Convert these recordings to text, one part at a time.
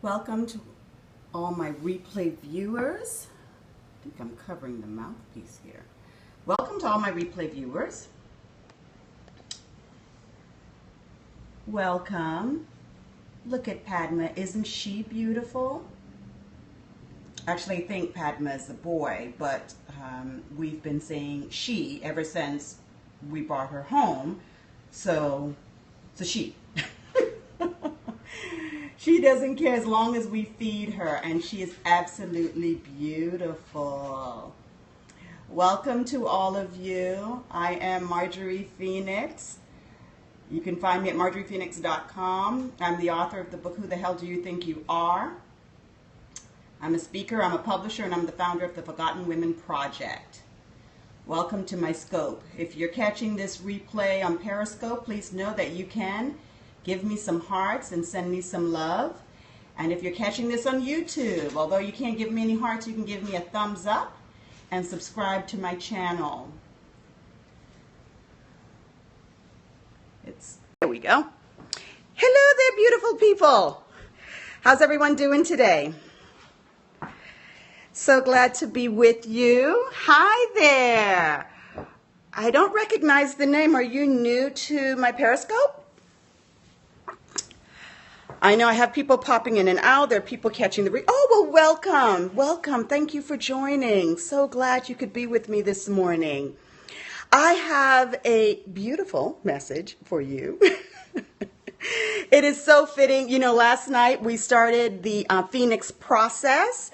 Welcome to all my replay viewers. I think I'm covering the mouthpiece here. Welcome to all my replay viewers. Welcome. Look at Padma. Isn't she beautiful? Actually, I think Padma is a boy, but we've been saying she ever since we brought her home. So it's a she. She doesn't care as long as we feed her, and she is absolutely beautiful. Welcome to all of you. I am Marjorie Phoenix. You can find me at marjoriephoenix.com. I'm the author of the book, Who the Hell Do You Think You Are? I'm a speaker, I'm a publisher, and I'm the founder of the Forgotten Women Project. Welcome to my scope. If you're catching this replay on Periscope, please know that you can give me some hearts and send me some love. And if you're catching this on YouTube, although you can't give me any hearts, you can give me a thumbs up and subscribe to my channel. There we go. Hello there, beautiful people. How's everyone doing today? So glad to be with you. Hi there. I don't recognize the name. Are you new to my Periscope? I know I have people popping in and out. There are people catching the oh, well, welcome. Welcome. Thank you for joining. So glad you could be with me this morning. I have a beautiful message for you. It is so fitting. You know, last night we started the Phoenix process,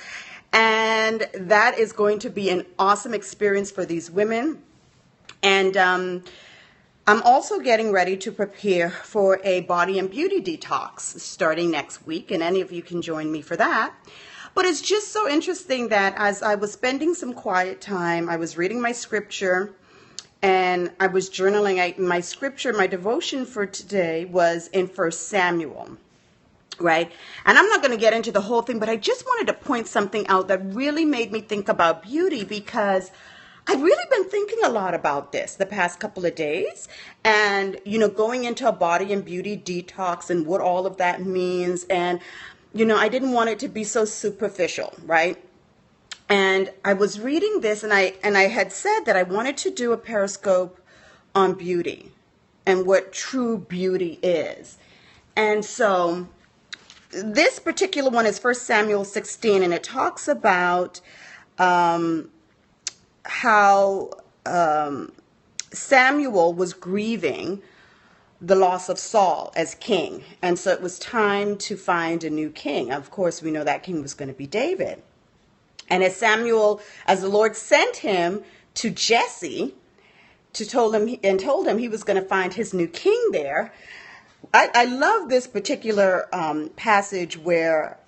and that is going to be an awesome experience for these women. And I'm also getting ready to prepare for a body and beauty detox starting next week, and any of you can join me for that. But it's just so interesting that as I was spending some quiet time, I was reading my scripture and I was journaling. My scripture, my devotion for today was in 1 Samuel, right? And I'm not going to get into the whole thing, but I just wanted to point something out that really made me think about beauty, because I've really been thinking a lot about this the past couple of days, and, you know, going into a body and beauty detox and what all of that means. And, you know, I didn't want it to be so superficial, right? And I was reading this, and I had said that I wanted to do a Periscope on beauty and what true beauty is. And so this particular one is 1 Samuel 16, and it talks about how Samuel was grieving the loss of Saul as king. And so it was time to find a new king. Of course, we know that king was going to be David. And as the Lord sent him to Jesse told him he was going to find his new king there. I love this particular passage where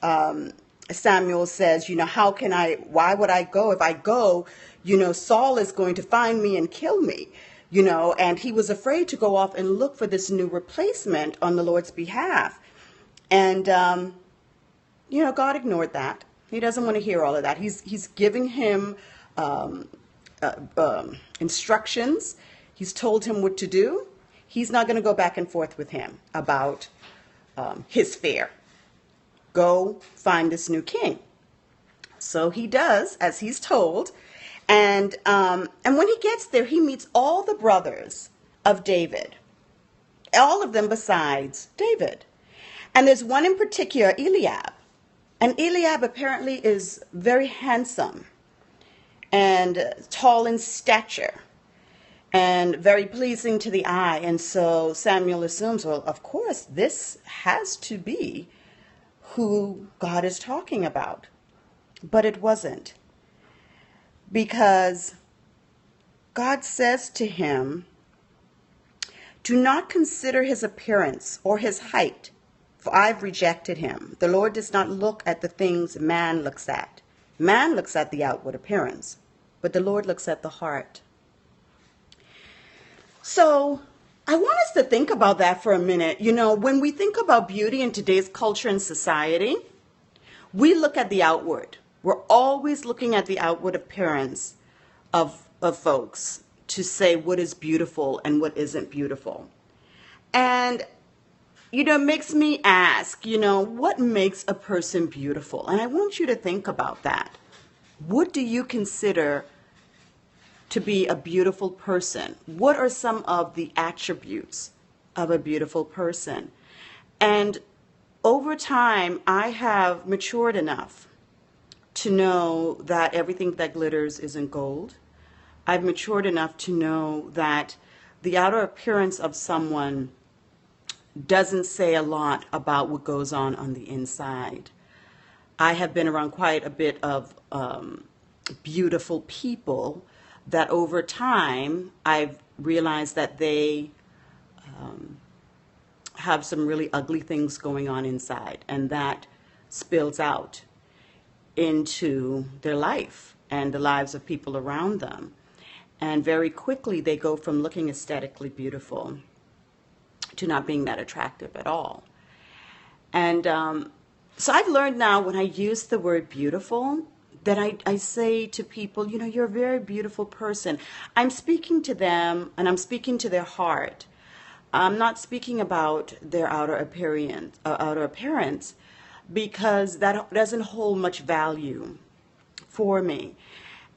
Samuel says, you know, why would I go? If I go, you know, Saul is going to find me and kill me, you know, and he was afraid to go off and look for this new replacement on the Lord's behalf. And, you know, God ignored that. He doesn't want to hear all of that. He's giving him instructions. He's told him what to do. He's not going to go back and forth with him about his fear. Go find this new king. So he does as he's told. And when he gets there, he meets all the brothers of David, all of them besides David. And there's one in particular, Eliab. And Eliab apparently is very handsome and tall in stature and very pleasing to the eye. And so Samuel assumes, well, of course, this has to be who God is talking about. But it wasn't. Because God says to him, do not consider his appearance or his height, for I've rejected him. The Lord does not look at the things man looks at. Man looks at the outward appearance, but the Lord looks at the heart. So I want us to think about that for a minute. You know, when we think about beauty in today's culture and society, we look at the outward. We're always looking at the outward appearance of folks to say what is beautiful and what isn't beautiful. And it makes me ask, what makes a person beautiful? And I want you to think about that. What do you consider to be a beautiful person? What are some of the attributes of a beautiful person? And over time, I have matured enough to know that everything that glitters isn't gold. I've matured enough to know that the outer appearance of someone doesn't say a lot about what goes on the inside. I have been around quite a bit of beautiful people that over time I've realized that they have some really ugly things going on inside, and that spills out into their life and the lives of people around them. And very quickly they go from looking aesthetically beautiful to not being that attractive at all. And so I've learned now when I use the word beautiful that I say to people, you're a very beautiful person. I'm speaking to them and I'm speaking to their heart. I'm not speaking about their outer appearance because that doesn't hold much value for me.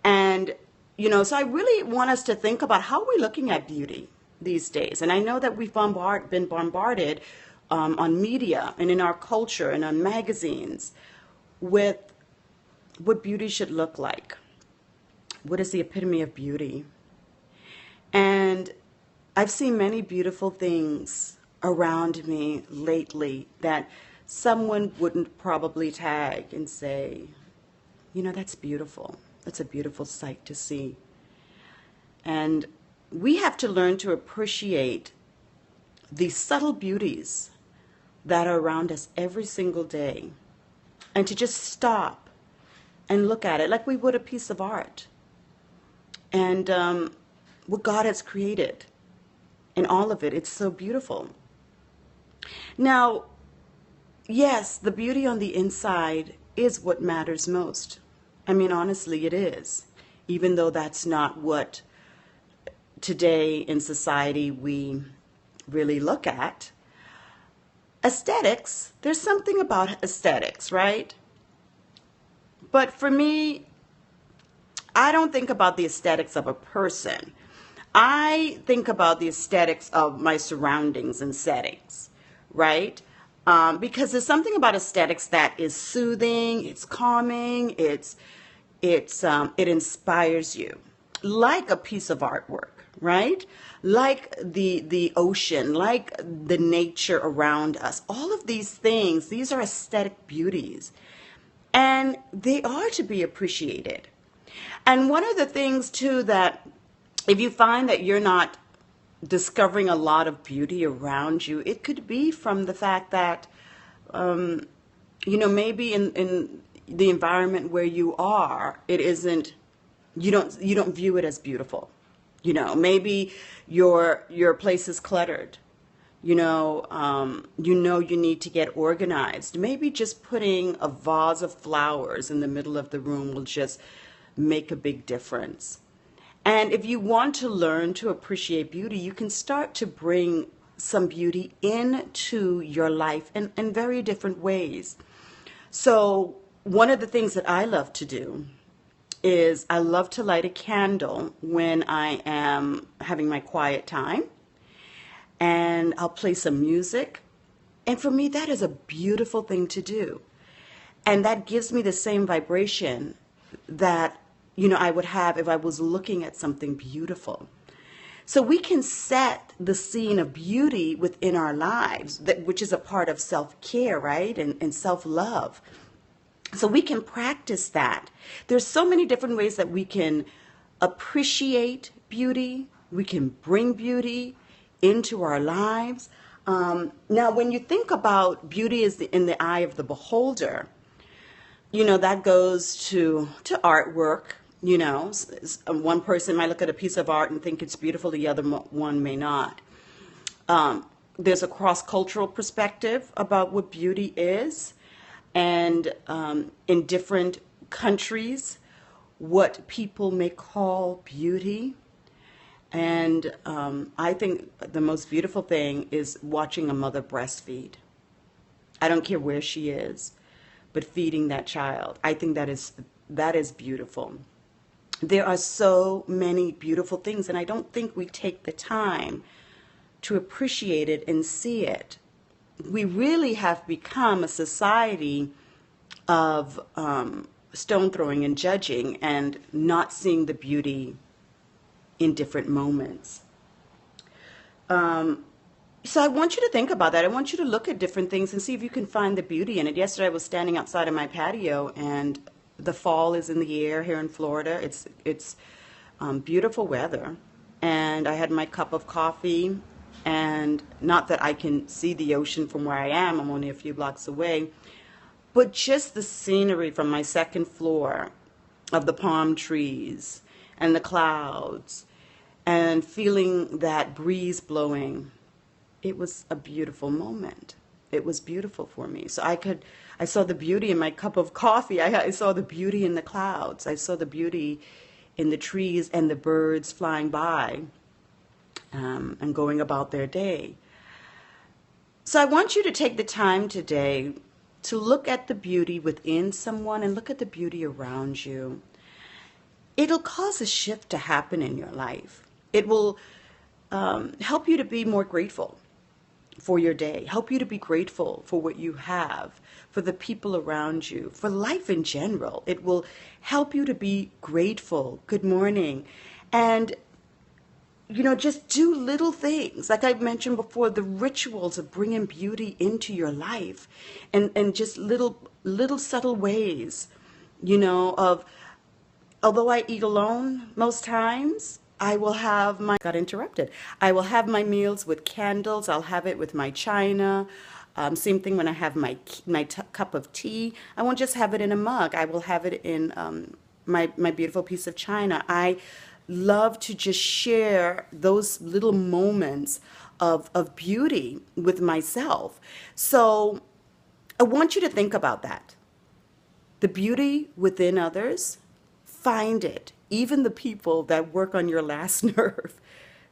And, so I really want us to think about how we're looking at beauty these days. And I know that we've been bombarded on media and in our culture and on magazines with what beauty should look like. What is the epitome of beauty? And I've seen many beautiful things around me lately that someone wouldn't probably tag and say, that's beautiful. That's a beautiful sight to see. And we have to learn to appreciate the subtle beauties that are around us every single day and to just stop and look at it like we would a piece of art and what God has created. And all of it, it's so beautiful. Now, yes, the beauty on the inside is what matters most. I mean, honestly, it is. Even though that's not what today in society we really look at. Aesthetics, there's something about aesthetics, right? But for me, I don't think about the aesthetics of a person. I think about the aesthetics of my surroundings and settings, right? Because there's something about aesthetics that is soothing, it's calming, it inspires you, like a piece of artwork, right? Like the ocean, like the nature around us. All of these things, these are aesthetic beauties, and they are to be appreciated. And one of the things too that if you find that you're not discovering a lot of beauty around you, it could be from the fact that, maybe in the environment where you are, it isn't, you don't view it as beautiful. Maybe your place is cluttered. You need to get organized. Maybe just putting a vase of flowers in the middle of the room will just make a big difference. And if you want to learn to appreciate beauty, you can start to bring some beauty into your life in very different ways. So one of the things that I love to do is I love to light a candle when I am having my quiet time. And I'll play some music. And for me, that is a beautiful thing to do. And that gives me the same vibration that I would have if I was looking at something beautiful. So we can set the scene of beauty within our lives, which is a part of self-care, right? And self-love. So we can practice that. There's so many different ways that we can appreciate beauty. We can bring beauty into our lives. Now, when you think about beauty is in the eye of the beholder, that goes to artwork. One person might look at a piece of art and think it's beautiful, the other one may not. There's a cross-cultural perspective about what beauty is, and in different countries, what people may call beauty. And I think the most beautiful thing is watching a mother breastfeed. I don't care where she is, but feeding that child. I think that is beautiful. There are so many beautiful things, and I don't think we take the time to appreciate it and see it. We really have become a society of stone throwing and judging and not seeing the beauty in different moments. So I want you to think about that. I want you to look at different things and see if you can find the beauty in it. Yesterday I was standing outside of my patio, and the fall is in the air here in Florida. It's beautiful weather, and I had my cup of coffee, and not that I can see the ocean from where I am. I'm only a few blocks away, but just the scenery from my second floor of the palm trees and the clouds and feeling that breeze blowing. It was a beautiful moment. It was beautiful for me. So I saw the beauty in my cup of coffee. I saw the beauty in the clouds. I saw the beauty in the trees and the birds flying by and going about their day. So I want you to take the time today to look at the beauty within someone and look at the beauty around you. It'll cause a shift to happen in your life. It will help you to be more grateful for your day, help you to be grateful for what you have, for the people around you, for life in general. It will help you to be grateful. Good morning. And, just do little things. Like I mentioned before, the rituals of bringing beauty into your life and just little subtle ways, of, although I eat alone most times, I will have got interrupted. I will have my meals with candles. I'll have it with my china. Same thing when I have my cup of tea. I won't just have it in a mug. I will have it in my beautiful piece of china. I love to just share those little moments of beauty with myself. So I want you to think about that. The beauty within others, find it. Even the people that work on your last nerve,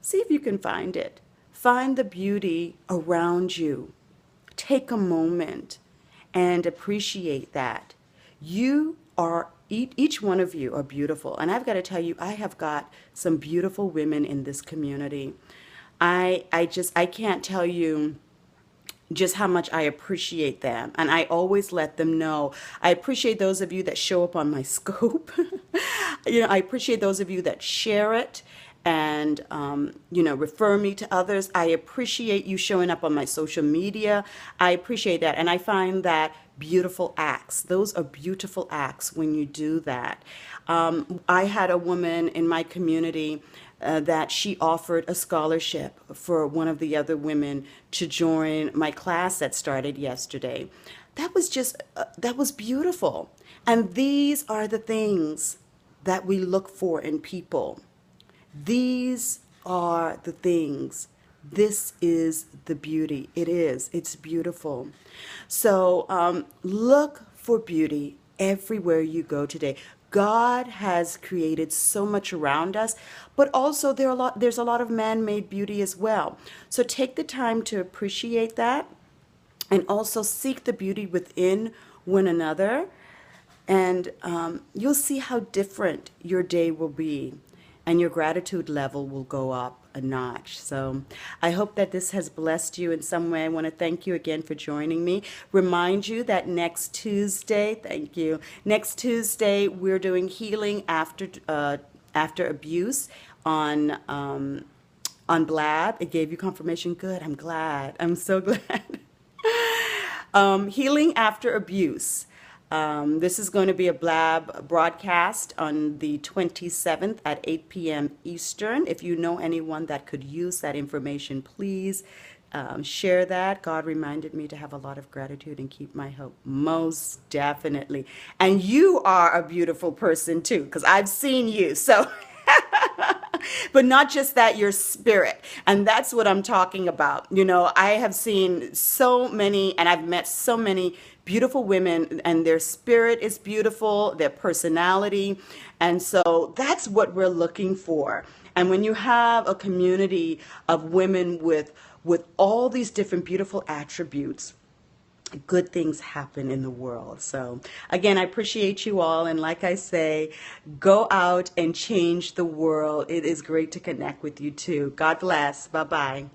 see if you can find it. Find the beauty around you. Take a moment and appreciate that. Each one of you are beautiful. And I've got to tell you, I have got some beautiful women in this community. I can't tell you just how much I appreciate them. And I always let them know. I appreciate those of you that show up on my scope. I appreciate those of you that share it and, refer me to others. I appreciate you showing up on my social media. I appreciate that. And I find that beautiful acts. Those are beautiful acts when you do that. I had a woman in my community that she offered a scholarship for one of the other women to join my class that started yesterday. That was beautiful. And these are the things that we look for in people. These are the things. This is the beauty. It's beautiful. So look for beauty everywhere you go today. God has created so much around us, but also there's a lot of man-made beauty as well. So take the time to appreciate that and also seek the beauty within one another. And you'll see how different your day will be and your gratitude level will go up a notch. So I hope that this has blessed you in some way. I want to thank you again for joining me. Remind you that next Tuesday, we're doing healing after abuse on Blab. It gave you confirmation. Good. I'm glad. I'm so glad. Healing after abuse. This is going to be a Blab broadcast on the 27th at 8 p.m. Eastern. If you know anyone that could use that information, please share that. God reminded me to have a lot of gratitude and keep my hope. Most definitely. And you are a beautiful person too, because I've seen you. So But not just that, your spirit. And that's what I'm talking about. You know, I have seen so many and I've met so many beautiful women, and their spirit is beautiful, their personality. And so that's what we're looking for. And when you have a community of women with all these different beautiful attributes, good things happen in the world. So again, I appreciate you all. And like I say, go out and change the world. It is great to connect with you too. God bless. Bye-bye.